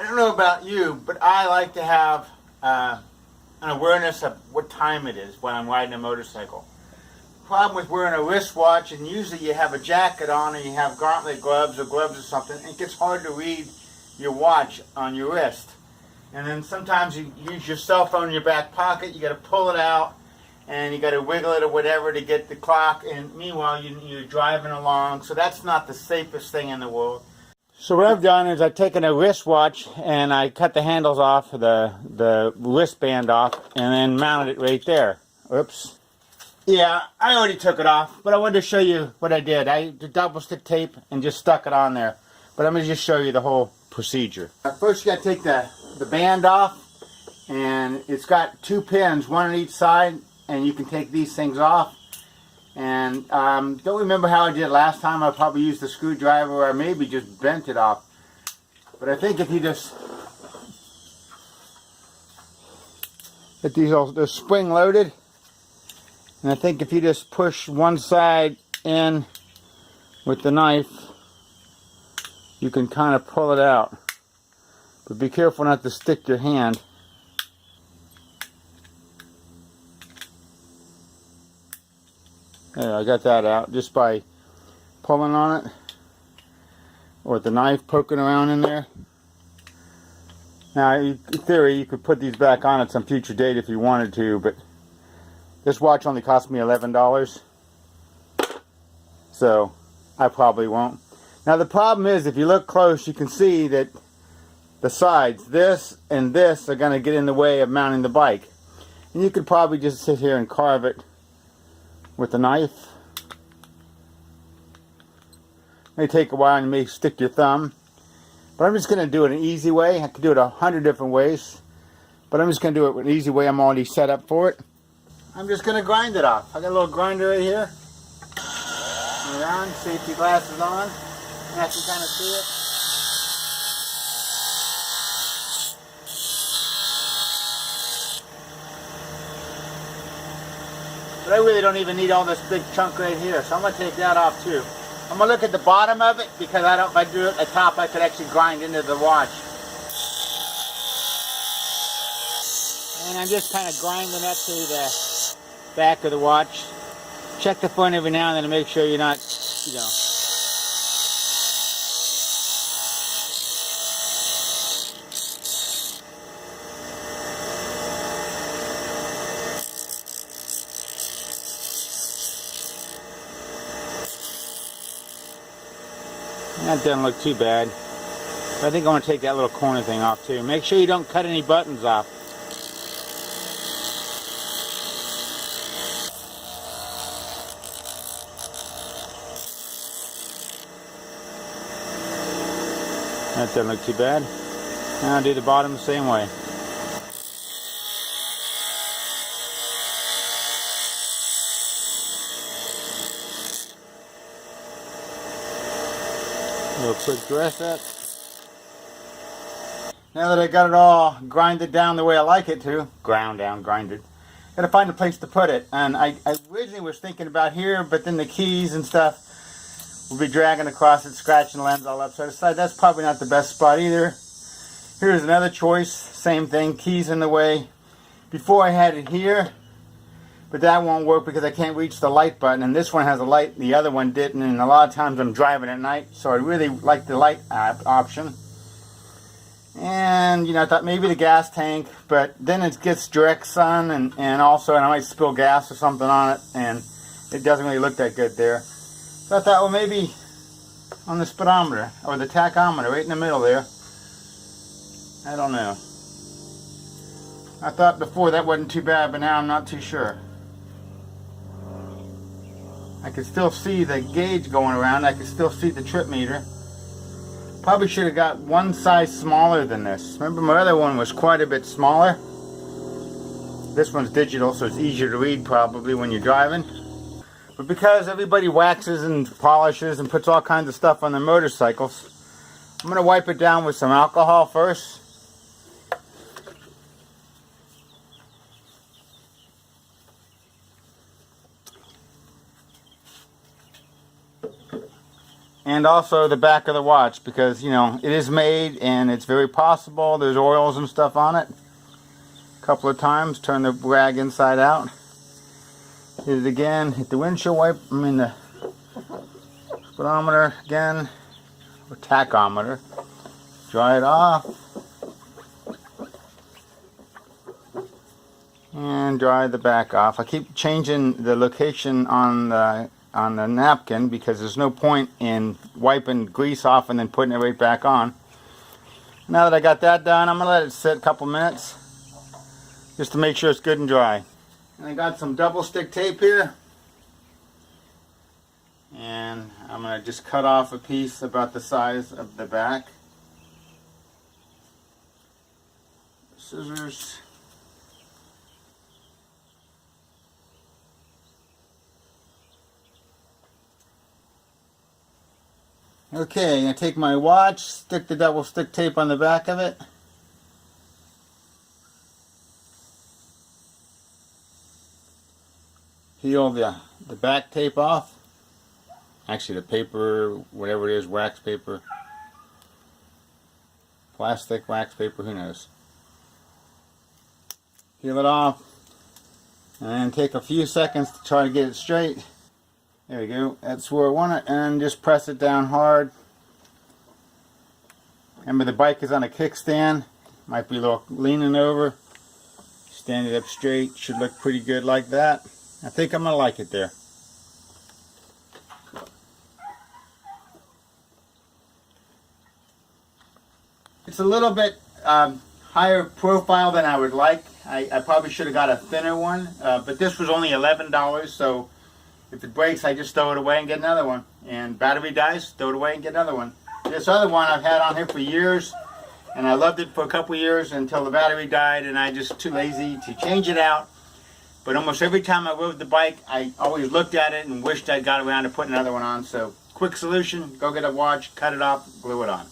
I don't know about you, but I like to have an awareness of what time it is when I'm riding a motorcycle. Problem with wearing a wristwatch, and usually you have a jacket on or you have gauntlet gloves or gloves or something, it gets hard to read your watch on your wrist. And then sometimes you use your cell phone in your back pocket, you got to pull it out and you got to wiggle it or whatever to get the clock, and meanwhile you're driving along, so that's not the safest thing in the world. So what I've done is I've taken a wristwatch and I cut the handles off, the wristband off, and then mounted it right there. Oops. Yeah, I already took it off, but I wanted to show you what I did. I did double stick tape and just stuck it on there. But I'm going to just show you the whole procedure. First you got to take the band off, and it's got 2 pins, one on each side, and you can take these things off. And don't remember how I did last time. I probably used a screwdriver or maybe just bent it off. But I think if you just get they're spring loaded, and I think if you just push one side in with the knife, you can kind of pull it out. But be careful not to stick your hand. There, I got that out just by pulling on it, or with the knife poking around in there. Now, in theory, you could put these back on at some future date if you wanted to, but this watch only cost me $11, so I probably won't. Now, the problem is, if you look close, you can see that the sides, this and this, are going to get in the way of mounting the bike. And you could probably just sit here and carve it with a knife. It may take a while and you may stick your thumb, but I'm just going to do it an easy way. I could do it 100 different ways, but I'm just going to do it an easy way. I'm already set up for it. I'm just going to grind it off. I got a little grinder right here. Turn it on, safety glasses on. You can kind of see it. But I really don't even need all this big chunk right here, so I'm going to take that off too. I'm going to look at the bottom of it, because if I do it at the top, I could actually grind into the watch. And I'm just kind of grinding up to the back of the watch. Check the front every now and then to make sure you're not, That doesn't look too bad. But I think I want to take that little corner thing off too. Make sure you don't cut any buttons off. That doesn't look too bad. And I'll do the bottom the same way. A little quick dress up. Now that I got it all grinded down the way I like it to, grinded, gotta find a place to put it. And I originally was thinking about here, but then the keys and stuff will be dragging across it, scratching the lens all up. So I decided that's probably not the best spot either. Here's another choice, same thing, keys in the way. Before I had it here, but that won't work because I can't reach the light button, and this one has a light, the other one didn't, and a lot of times I'm driving at night, so I really like the light option. And, I thought maybe the gas tank, but then it gets direct sun, and also I might spill gas or something on it, and it doesn't really look that good there. So I thought, well, maybe on the speedometer, or the tachometer, right in the middle there. I don't know. I thought before that wasn't too bad, but now I'm not too sure. I can still see the gauge going around. I can still see the trip meter. Probably should have got one size smaller than this. Remember, my other one was quite a bit smaller. This one's digital, so it's easier to read probably when you're driving. But because everybody waxes and polishes and puts all kinds of stuff on their motorcycles, I'm going to wipe it down with some alcohol first. and also the back of the watch, because you know it is made and it's very possible there's oils and stuff on it. A couple of times, turn the rag inside out, hit it again, hit the windshield wipe, the speedometer again, or tachometer, dry it off, and dry the back off. I keep changing the location on the napkin because there's no point in wiping grease off and then putting it right back on. Now that I got that done, I'm going to let it sit a couple minutes just to make sure it's good and dry. And I got some double stick tape here, and I'm going to just cut off a piece about the size of the back. Scissors. Okay, I'm going to take my watch, stick the double stick tape on the back of it. Peel the back tape off. Actually the paper, whatever it is, wax paper. Plastic, wax paper, who knows. Peel it off. And take a few seconds to try to get it straight. There we go. That's where I want it, and just press it down hard. Remember, the bike is on a kickstand. Might be a little leaning over. Stand it up straight. Should look pretty good like that. I think I'm going to like it there. It's a little bit higher profile than I would like. I probably should have got a thinner one, but this was only $11, so if it breaks, I just throw it away and get another one. And battery dies, throw it away and get another one. This other one I've had on here for years, and I loved it for a couple of years until the battery died, and I just too lazy to change it out. But almost every time I rode the bike, I always looked at it and wished I'd got around to putting another one on. So, quick solution, go get a watch, cut it off, glue it on.